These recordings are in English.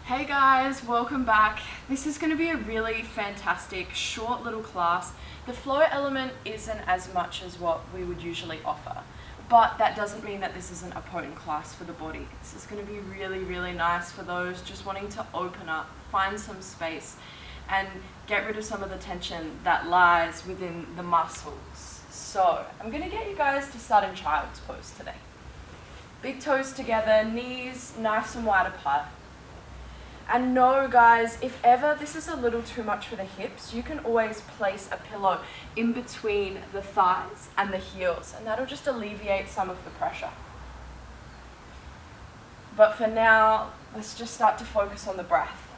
Hey guys, welcome back. This is going to be a really fantastic short little class. The flow element isn't as much as what we would usually offer, but that doesn't mean that this isn't a potent class for the body. This is going to be really nice for those just wanting to open up, find some space, and get rid of some of the tension that lies within the muscles. So I'm going to get you guys to start in child's pose today. Big toes together, knees nice and wide apart. And no, guys, if ever this is a little too much for the hips, you can always place a pillow in between the thighs and the heels, and that'll just alleviate some of the pressure. But for now, let's just start to focus on the breath.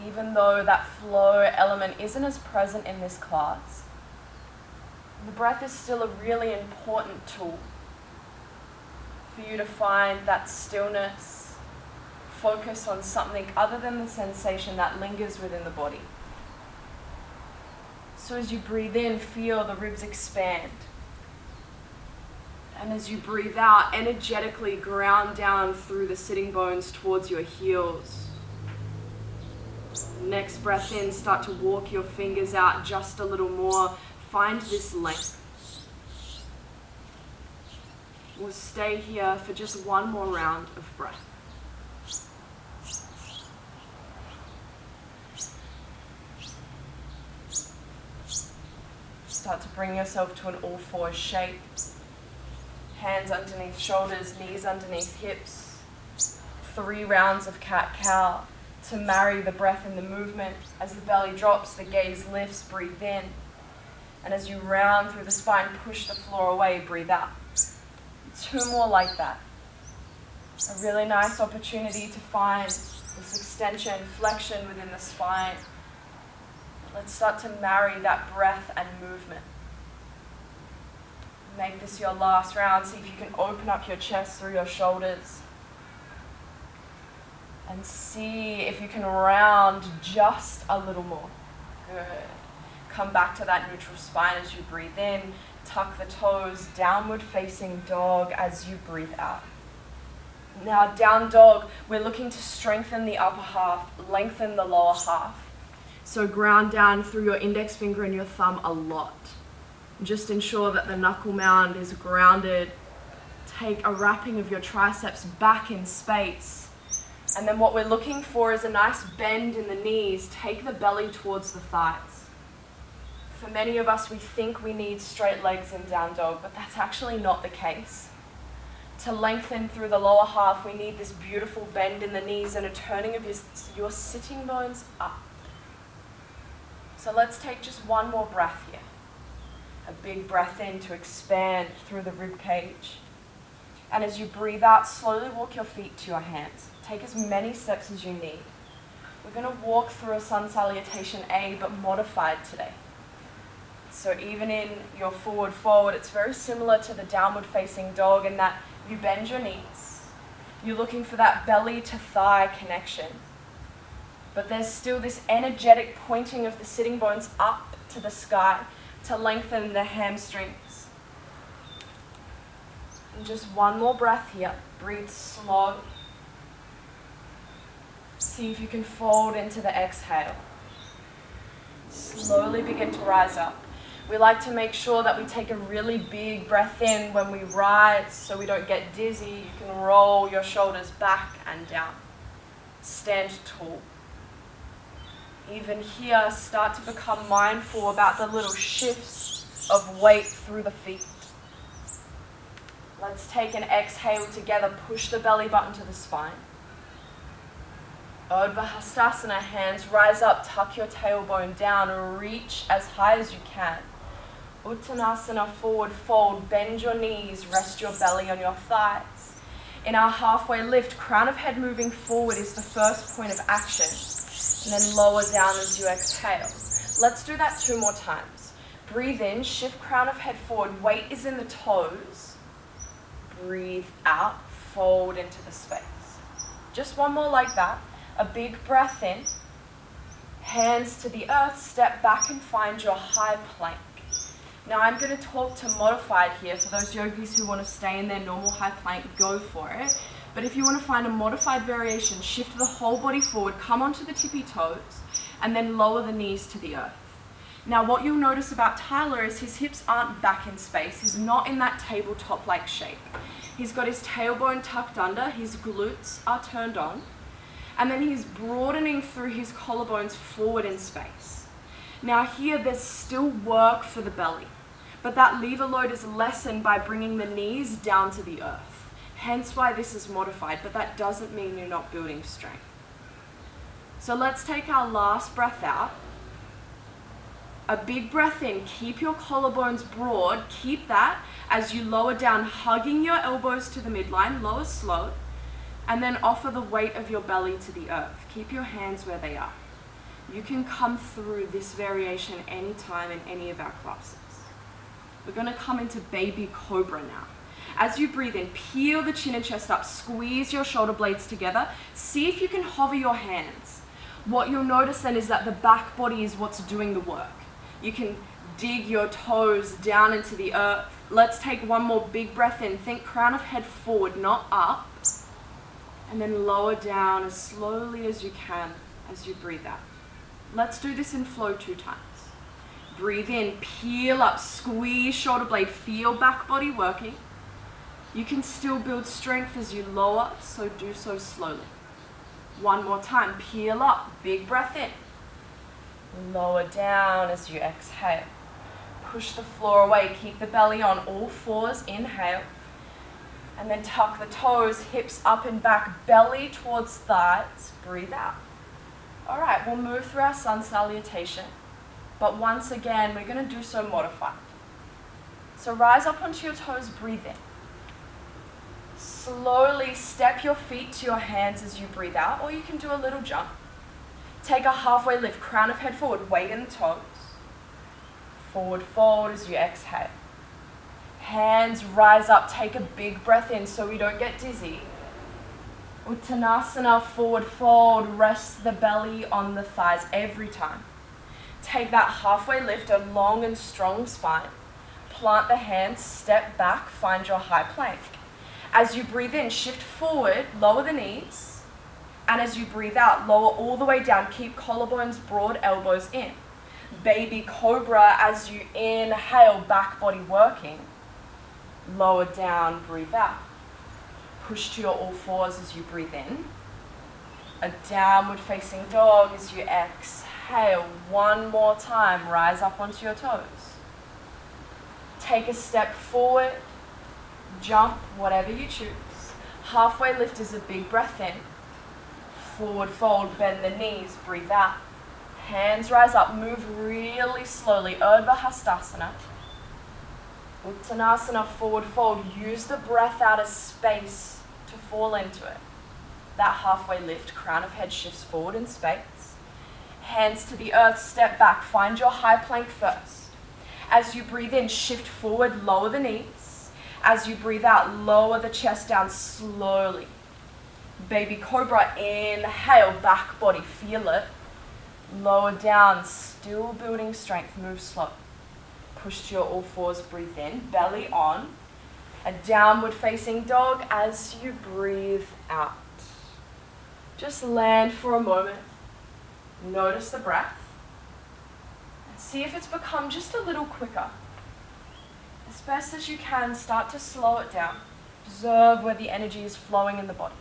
Even though that flow element isn't as present in this class, the breath is still a really important tool for you to find that stillness, focus on something other than the sensation that lingers within the body. So as you breathe in, feel the ribs expand. And as you breathe out, energetically ground down through the sitting bones towards your heels. Next breath in, start to walk your fingers out just a little more. Find this length. We'll stay here for just one more round of breath. Start to bring yourself to an all fours shape. Hands underneath shoulders, knees underneath hips. 3 rounds of cat-cow to marry the breath and the movement. As the belly drops, the gaze lifts, breathe in. And as you round through the spine, push the floor away, breathe out. 2 more like that. A really nice opportunity to find this extension, flexion within the spine. Let's start to marry that breath and movement. Make this your last round. See if you can open up your chest through your shoulders. And see if you can round just a little more. Good. Come back to that neutral spine as you breathe in. Tuck the toes, downward facing dog as you breathe out. Now down dog, we're looking to strengthen the upper half, lengthen the lower half. So ground down through your index finger and your thumb a lot. Just ensure that the knuckle mound is grounded. Take a wrapping of your triceps back in space. And then what we're looking for is a nice bend in the knees. Take the belly towards the thighs. For many of us, we think we need straight legs in down dog, but that's actually not the case. To lengthen through the lower half, we need this beautiful bend in the knees and a turning of your sitting bones up. So let's take just one more breath here. A big breath in to expand through the rib cage. And as you breathe out, slowly walk your feet to your hands. Take as many steps as you need. We're going to walk through a sun salutation A, but modified today. So even in your forward fold, it's very similar to the downward facing dog in that you bend your knees. You're looking for that belly to thigh connection. But there's still this energetic pointing of the sitting bones up to the sky to lengthen the hamstrings. And just one more breath here. Breathe slow. See if you can fold into the exhale. Slowly begin to rise up. We like to make sure that we take a really big breath in when we rise so we don't get dizzy. You can roll your shoulders back and down. Stand tall. Even here, start to become mindful about the little shifts of weight through the feet. Let's take an exhale together. Push the belly button to the spine. Urdhva Hastasana, hands rise up, tuck your tailbone down, reach as high as you can. Uttanasana, forward fold, bend your knees, rest your belly on your thighs. In our halfway lift, crown of head moving forward is the first point of action. And then lower down as you exhale. Let's do that 2 more times. Breathe in, shift crown of head forward, weight is in the toes. Breathe out, fold into the space. Just one more like that. A big breath in. Hands to the earth, step back and find your high plank. Now I'm going to talk to modified here. For those yogis who want to stay in their normal high plank, go for it. But if you want to find a modified variation, shift the whole body forward, come onto the tippy toes, and then lower the knees to the earth. Now what you'll notice about Tyler is his hips aren't back in space. He's not in that tabletop-like shape. He's got his tailbone tucked under, his glutes are turned on, and then he's broadening through his collarbones forward in space. Now here there's still work for the belly, but that lever load is lessened by bringing the knees down to the earth. Hence why this is modified, but that doesn't mean you're not building strength. So let's take our last breath out. A big breath in, keep your collarbones broad, keep that as you lower down, hugging your elbows to the midline, lower slow, and then offer the weight of your belly to the earth. Keep your hands where they are. You can come through this variation anytime in any of our classes. We're going to come into baby cobra now. As you breathe in, peel the chin and chest up, squeeze your shoulder blades together. See if you can hover your hands. What you'll notice then is that the back body is what's doing the work. You can dig your toes down into the earth. Let's take one more big breath in. Think crown of head forward, not up. And then lower down as slowly as you can as you breathe out. Let's do this in flow 2 times. Breathe in, peel up, squeeze shoulder blade, feel back body working. You can still build strength as you lower, so do so slowly. One more time, peel up, big breath in. Lower down as you exhale. Push the floor away, keep the belly on all fours, inhale. And then tuck the toes, hips up and back, belly towards thighs, breathe out. All right, we'll move through our sun salutation. But once again, we're going to do so modified. So rise up onto your toes, breathe in. Slowly step your feet to your hands as you breathe out, or you can do a little jump. Take a halfway lift, crown of head forward, weight in the toes. Forward fold as you exhale. Hands rise up, take a big breath in so we don't get dizzy. Uttanasana, forward fold, rest the belly on the thighs every time. Take that halfway lift, a long and strong spine. Plant the hands, step back, find your high plank. As you breathe in, shift forward, lower the knees. And as you breathe out, lower all the way down. Keep collarbones broad, elbows in. Baby cobra as you inhale, back body working. Lower down, breathe out. Push to your all fours as you breathe in. A downward facing dog as you exhale. One more time, rise up onto your toes. Take a step forward, jump, whatever you choose. Halfway lift is a big breath in. Forward fold, bend the knees, breathe out. Hands rise up, move really slowly. Urdhva Hastasana. Uttanasana, forward fold. Use the breath out as space to fall into it. That halfway lift, crown of head shifts forward in space. Hands to the earth, step back. Find your high plank first. As you breathe in, shift forward, lower the knees. As you breathe out, lower the chest down slowly. Baby cobra, inhale, back body, feel it. Lower down, still building strength, move slow. Push to your all fours, breathe in, belly on. A downward facing dog as you breathe out. Just land for a moment. Notice the breath. And see if it's become just a little quicker. As best as you can, start to slow it down. Observe where the energy is flowing in the body.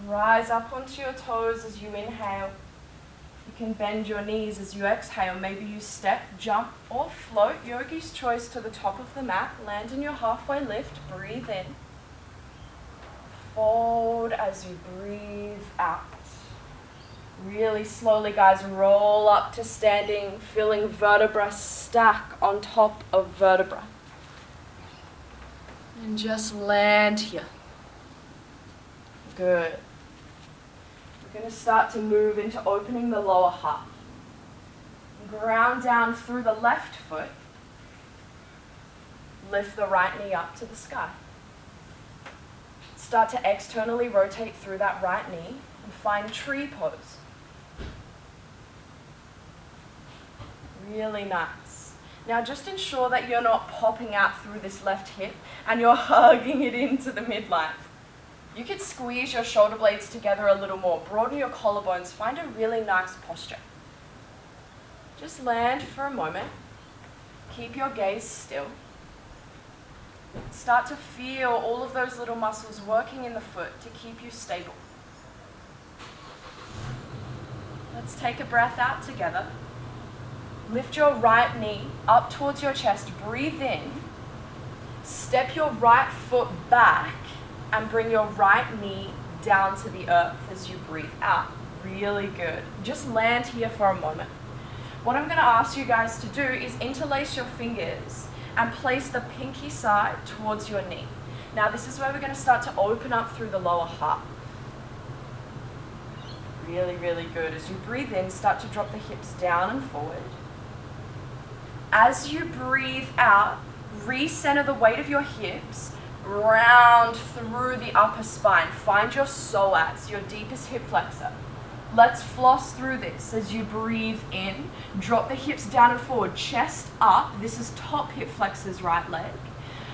Rise up onto your toes as you inhale. You can bend your knees as you exhale. Maybe you step, jump, or float. Yogi's choice to the top of the mat. Land in your halfway lift. Breathe in. Fold as you breathe out. Really slowly, guys, roll up to standing, feeling vertebra stack on top of vertebra. And just land here. Good. We're going to start to move into opening the lower half. Ground down through the left foot. Lift the right knee up to the sky. Start to externally rotate through that right knee and find tree pose. Really nice. Now just ensure that you're not popping out through this left hip and you're hugging it into the midline. You could squeeze your shoulder blades together a little more, broaden your collarbones, find a really nice posture. Just land for a moment. Keep your gaze still. Start to feel all of those little muscles working in the foot to keep you stable. Let's take a breath out together. Lift your right knee up towards your chest. Breathe in. Step your right foot back and bring your right knee down to the earth as you breathe out. Really good. Just land here for a moment. What I'm going to ask you guys to do is interlace your fingers and place the pinky side towards your knee. Now this is where we're going to start to open up through the lower half. Really, really good. As you breathe in, start to drop the hips down and forward. As you breathe out, recenter the weight of your hips, round through the upper spine. Find your psoas, your deepest hip flexor. Let's floss through this. As you breathe in, drop the hips down and forward, chest up. This is top hip flexors, right leg.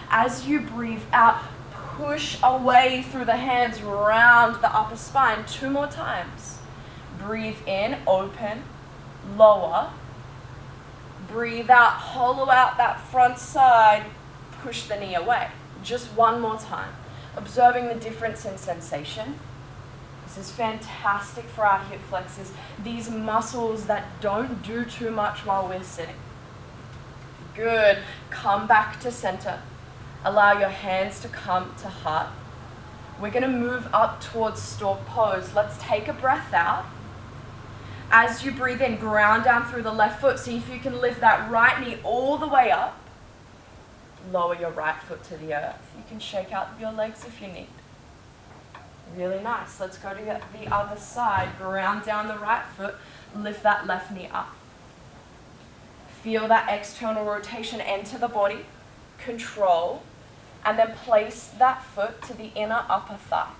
As you breathe out, push away through the hands, round the upper spine. 2 more times. Breathe in, open, lower. Breathe out, hollow out that front side, push the knee away. Just 1 more time. Observing the difference in sensation. This is fantastic for our hip flexors. These muscles that don't do too much while we're sitting. Good. Come back to center. Allow your hands to come to heart. We're going to move up towards stork pose. Let's take a breath out. As you breathe in, ground down through the left foot. See if you can lift that right knee all the way up. Lower your right foot to the earth. You can shake out your legs if you need. Really nice. Let's go to the other side. Ground down the right foot. Lift that left knee up. Feel that external rotation enter the body. Control. And then place that foot to the inner upper thigh.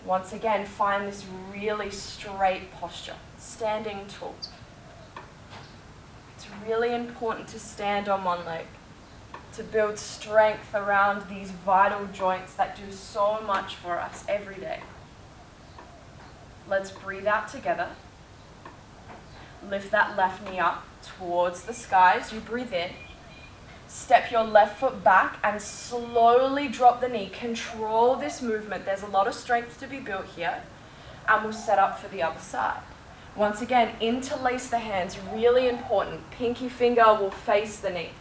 Once again, find this really straight posture, standing tall. It's really important to stand on one leg, to build strength around these vital joints that do so much for us every day. Let's breathe out together. Lift that left knee up towards the sky as you breathe in. Step your left foot back and slowly drop the knee. Control this movement. There's a lot of strength to be built here. And we'll set up for the other side. Once again, interlace the hands. Really important. Pinky finger will face the knee.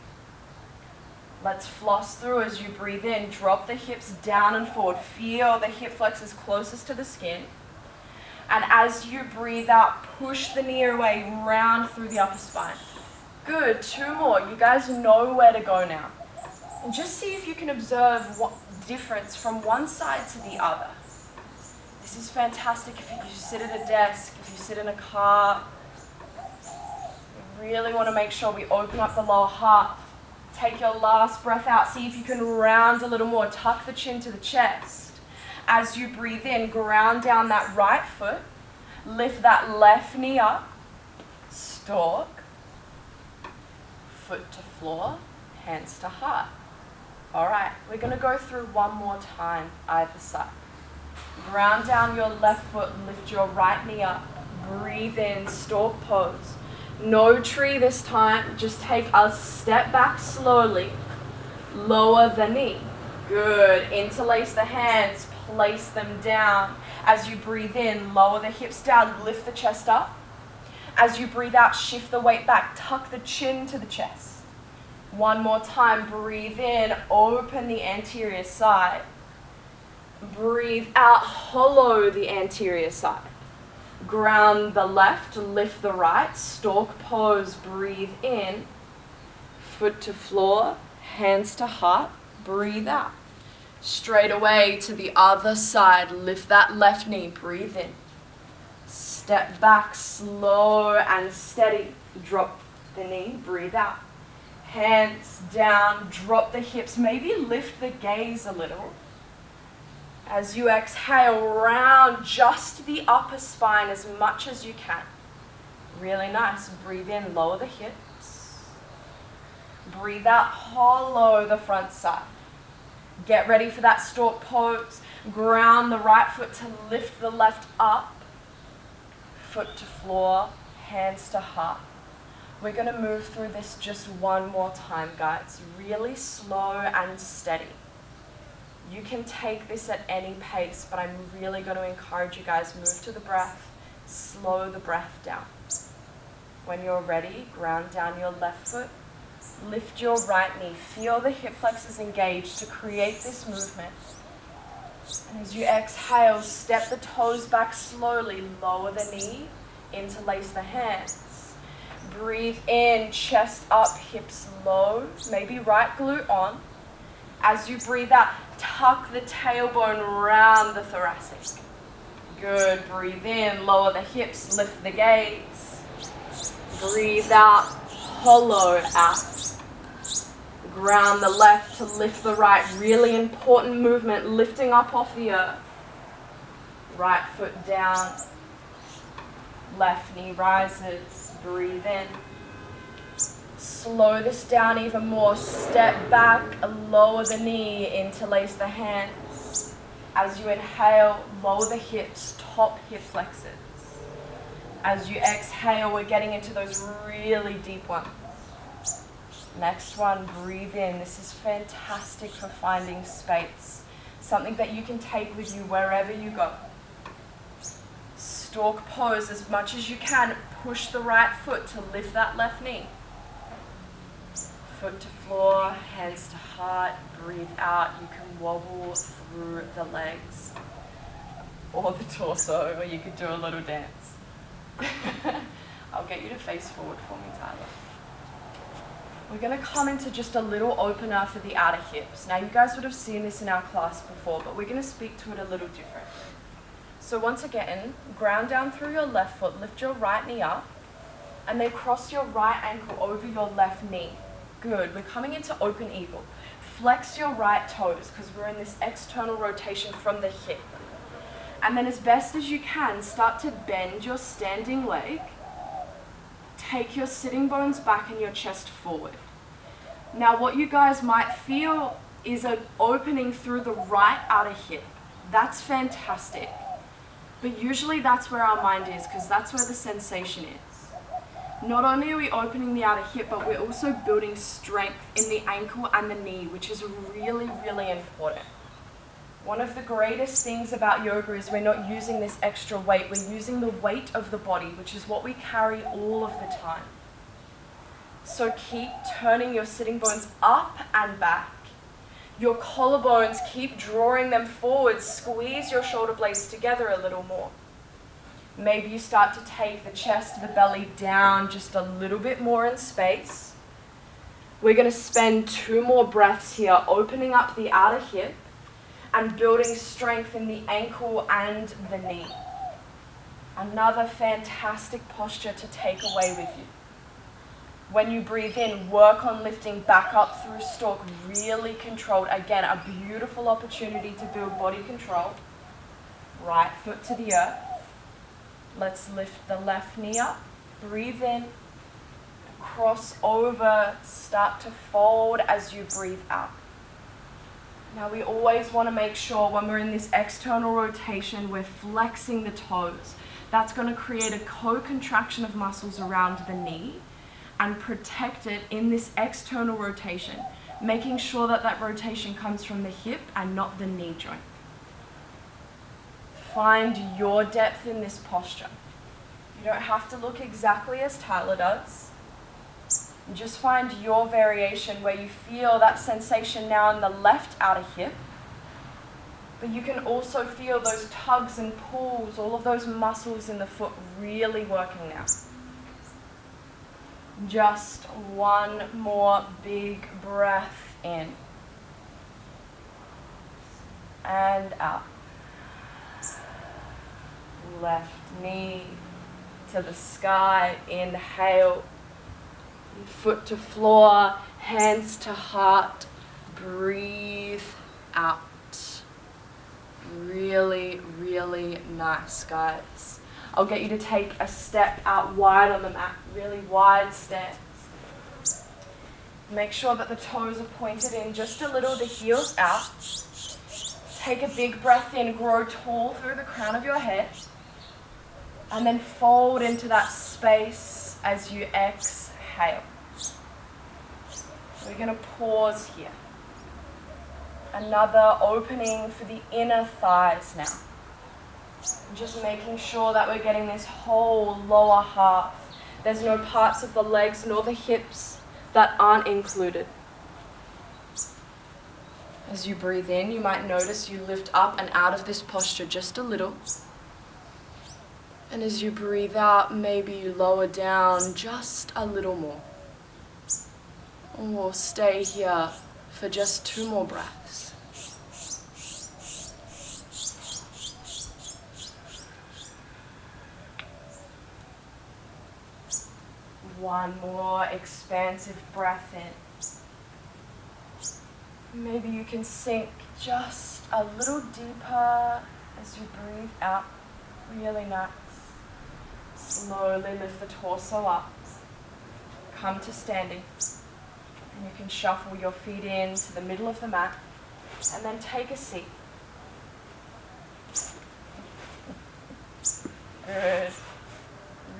Let's floss through as you breathe in. Drop the hips down and forward. Feel the hip flexors closest to the skin. And as you breathe out, push the knee away, round through the upper spine. Good, 2 more. You guys know where to go now. And just see if you can observe what difference from one side to the other. This is fantastic if you sit at a desk, if you sit in a car. We really want to make sure we open up the lower half. Take your last breath out. See if you can round a little more. Tuck the chin to the chest. As you breathe in, ground down that right foot. Lift that left knee up. Stork. Foot to floor, hands to heart. All right, we're going to go through 1 more time, either side. Ground down your left foot, lift your right knee up. Breathe in, stork pose. No tree this time, just take a step back slowly. Lower the knee. Good, interlace the hands, place them down. As you breathe in, lower the hips down, lift the chest up. As you breathe out, shift the weight back, tuck the chin to the chest. 1 more time, breathe in, open the anterior side. Breathe out, hollow the anterior side. Ground the left, lift the right, stork pose, breathe in. Foot to floor, hands to heart, breathe out. Straight away to the other side, lift that left knee, breathe in. Step back, slow and steady. Drop the knee, breathe out. Hands down, drop the hips, maybe lift the gaze a little. As you exhale, round just the upper spine as much as you can. Really nice. Breathe in, lower the hips. Breathe out, hollow the front side. Get ready for that stork pose. Ground the right foot to lift the left up. Foot to floor, hands to heart. We're going to move through this just one more time, guys. Really slow and steady. You can take this at any pace, but I'm really going to encourage you guys, move to the breath, slow the breath down. When you're ready, ground down your left foot, lift your right knee, feel the hip flexors engaged to create this movement. And as you exhale, step the toes back slowly, lower the knee, interlace the hands. Breathe in, chest up, hips low, maybe right glute on. As you breathe out, tuck the tailbone around the thoracic. Good, breathe in, lower the hips, lift the gaze. Breathe out, hollow out. Ground the left to lift the right. Really important movement, lifting up off the earth. Right foot down. Left knee rises. Breathe in. Slow this down even more. Step back, lower the knee, interlace the hands. As you inhale, lower the hips, top hip flexors. As you exhale, we're getting into those really deep ones. Next one, breathe in. This is fantastic for finding space. Something that you can take with you wherever you go. Stork pose as much as you can. Push the right foot to lift that left knee. Foot to floor, hands to heart. Breathe out. You can wobble through the legs or the torso, or you could do a little dance. I'll get you to face forward for me, Tyler. We're going to come into just a little opener for the outer hips. Now, you guys would have seen this in our class before, but we're going to speak to it a little different. So once again, ground down through your left foot, lift your right knee up, and then cross your right ankle over your left knee. Good. We're coming into open eagle. Flex your right toes, because we're in this external rotation from the hip. And then as best as you can, start to bend your standing leg. Take your sitting bones back and your chest forward. Now what you guys might feel is an opening through the right outer hip. That's fantastic. But usually that's where our mind is, because that's where the sensation is. Not only are we opening the outer hip, but we're also building strength in the ankle and the knee, which is really, really important. One of the greatest things about yoga is we're not using this extra weight. We're using the weight of the body, which is what we carry all of the time. So keep turning your sitting bones up and back. Your collarbones, keep drawing them forward. Squeeze your shoulder blades together a little more. Maybe you start to take the chest, the belly down just a little bit more in space. We're going to spend 2 more breaths here, opening up the outer hip and building strength in the ankle and the knee. Another fantastic posture to take away with you. When you breathe in, work on lifting back up through stork, really controlled. Again, a beautiful opportunity to build body control. Right foot to the earth. Let's lift the left knee up. Breathe in. Cross over. Start to fold as you breathe out. Now we always want to make sure when we're in this external rotation, we're flexing the toes. That's going to create a co-contraction of muscles around the knee and protect it in this external rotation, making sure that that rotation comes from the hip and not the knee joint. Find your depth in this posture. You don't have to look exactly as Tyler does. Just find your variation where you feel that sensation now in the left outer hip, but you can also feel those tugs and pulls, all of those muscles in the foot really working now. Just one more big breath in and out. Left knee to the sky, inhale. Foot to floor, hands to heart, breathe out. Really, really nice, guys. I'll get you to take a step out wide on the mat, really wide stance. Make sure that the toes are pointed in just a little, the heels out. Take a big breath in, grow tall through the crown of your head. And then fold into that space as you exhale. We're going to pause here. Another opening for the inner thighs now. Just making sure that we're getting this whole lower half. There's no parts of the legs nor the hips that aren't included. As you breathe in, you might notice you lift up and out of this posture just a little. And as you breathe out, maybe you lower down just a little more. Or stay here for just 2 more breaths. One more expansive breath in. Maybe you can sink just a little deeper as you breathe out. Really nice. Slowly lift the torso up. Come to standing. And you can shuffle your feet into the middle of the mat. And then take a seat. Good.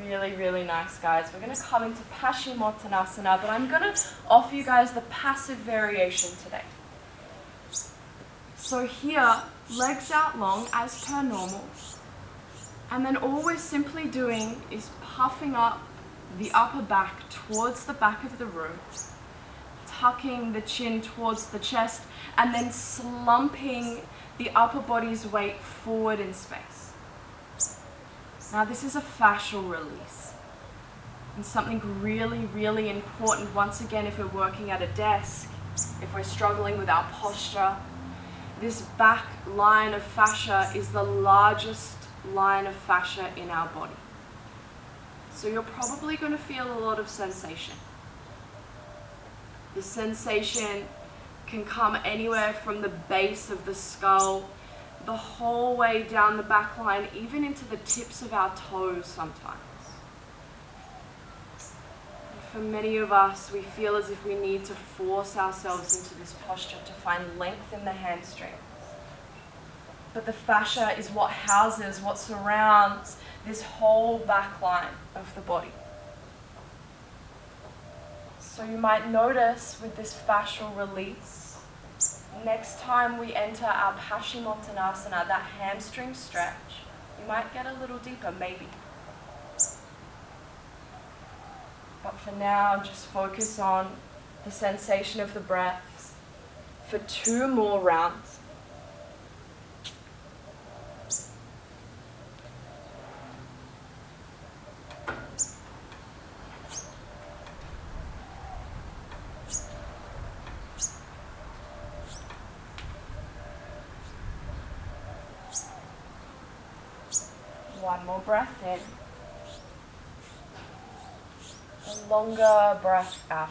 Really, really nice, guys. We're going to come into Paschimottanasana, but I'm going to offer you guys the passive variation today. So here, legs out long as per normal. And then all we're simply doing is puffing up the upper back towards the back of the room, tucking the chin towards the chest, and then slumping the upper body's weight forward in space. Now this is a fascial release, and something really, really important once again if we're working at a desk, if we're struggling with our posture. This back line of fascia is the largest line of fascia in our body. So you're probably going to feel a lot of sensation. The sensation can come anywhere from the base of the skull the whole way down the back line, even into the tips of our toes sometimes. For many of us, we feel as if we need to force ourselves into this posture to find length in the hamstrings. But the fascia is what houses, what surrounds this whole back line of the body. So you might notice with this fascial release, next time we enter our Paschimottanasana, that hamstring stretch, you might get a little deeper, maybe. But for now, just focus on the sensation of the breath for 2 more rounds. One more breath in. A longer breath out.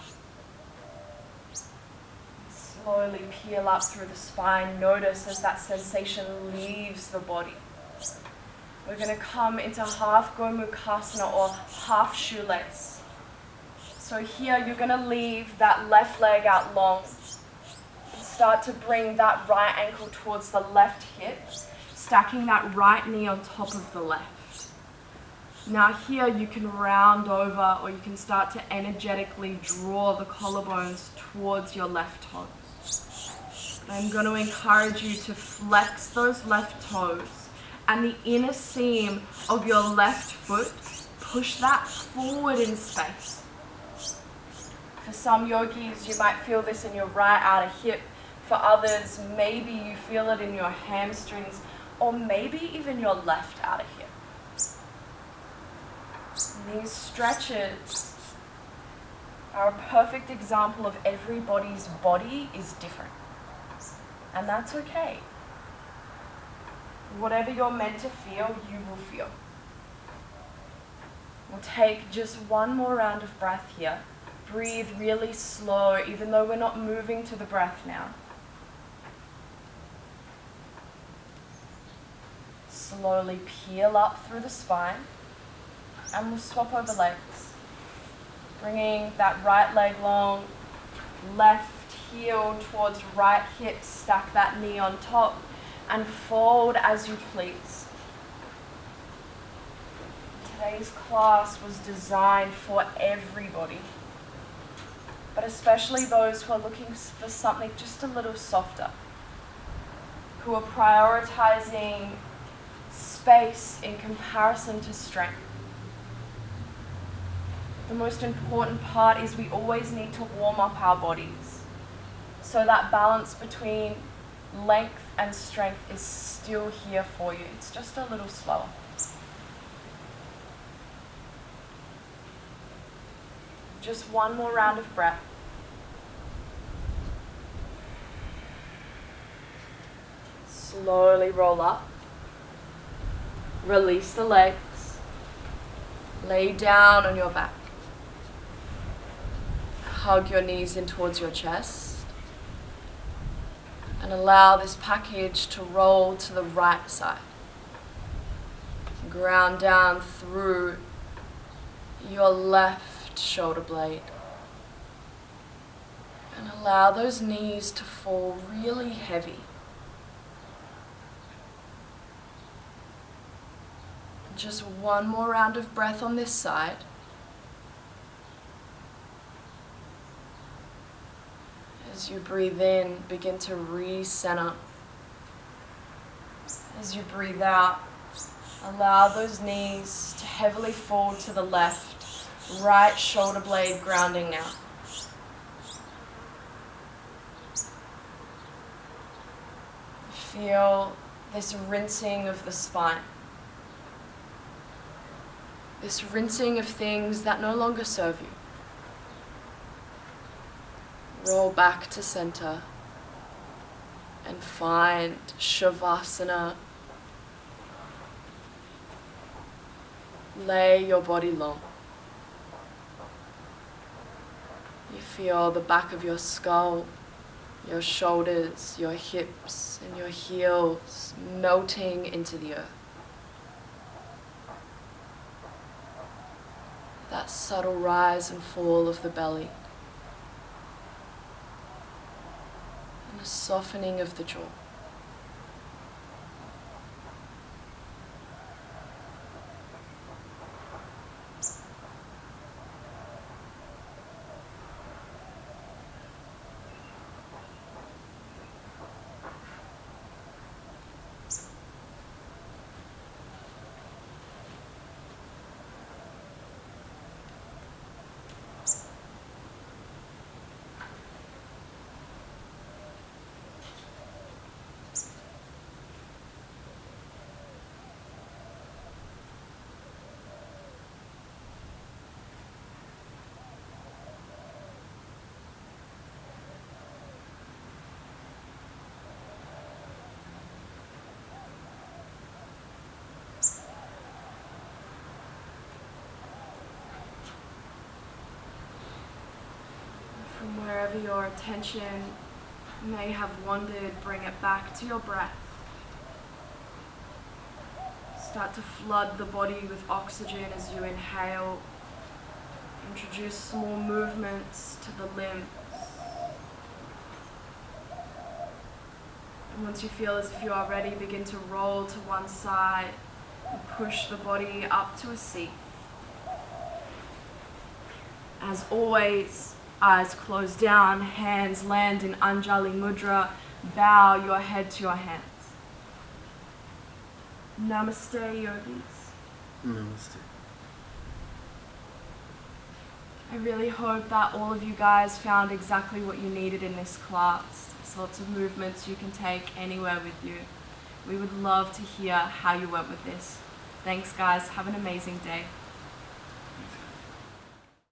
Slowly peel up through the spine. Notice as that sensation leaves the body. We're going to come into half Gomukhasana or half shoelace. So here you're going to leave that left leg out long. Start to bring that right ankle towards the left hip, stacking that right knee on top of the left. Now here you can round over, or you can start to energetically draw the collarbones towards your left toes. I'm going to encourage you to flex those left toes and the inner seam of your left foot, push that forward in space. For some yogis, you might feel this in your right outer hip. For others, maybe you feel it in your hamstrings, or maybe even your left outer hip. These stretches are a perfect example of everybody's body is different. And that's okay. Whatever you're meant to feel, you will feel. We'll take just 1 more round of breath here. Breathe really slow, even though we're not moving to the breath now. slowly peel up through the spine, and we'll swap over legs. Bringing that right leg long, left heel towards right hip, stack that knee on top, and fold as you please. Today's class was designed for everybody, but especially those who are looking for something just a little softer, who are prioritizing space in comparison to strength. The most important part is we always need to warm up our bodies, so that balance between length and strength is still here for you. It's just a little slower. Just one more round of breath. Slowly roll up. Release the legs. Lay down on your back. Hug your knees in towards your chest. And allow this package to roll to the right side. Ground down through your left shoulder blade. And allow those knees to fall really heavy. Just one more round of breath on this side. As you breathe in, begin to recenter. As you breathe out, allow those knees to heavily fold to the left, right shoulder blade grounding now. Feel this rinsing of the spine. This rinsing of things that no longer serve you. Roll back to center and find Shavasana. Lay your body long. You feel the back of your skull, your shoulders, your hips, and your heels melting into the earth. That subtle rise and fall of the belly. And a softening of the jaw. From wherever your attention may have wandered, bring it back to your breath. Start to flood the body with oxygen as you inhale. Introduce small movements to the limbs. And once you feel as if you are ready, begin to roll to one side and push the body up to a seat. As always, eyes closed down, hands land in Anjali Mudra. Bow your head to your hands. Namaste, yogis. Namaste. I really hope that all of you guys found exactly what you needed in this class. There's lots of movements you can take anywhere with you. We would love to hear how you went with this. Thanks, guys. Have an amazing day.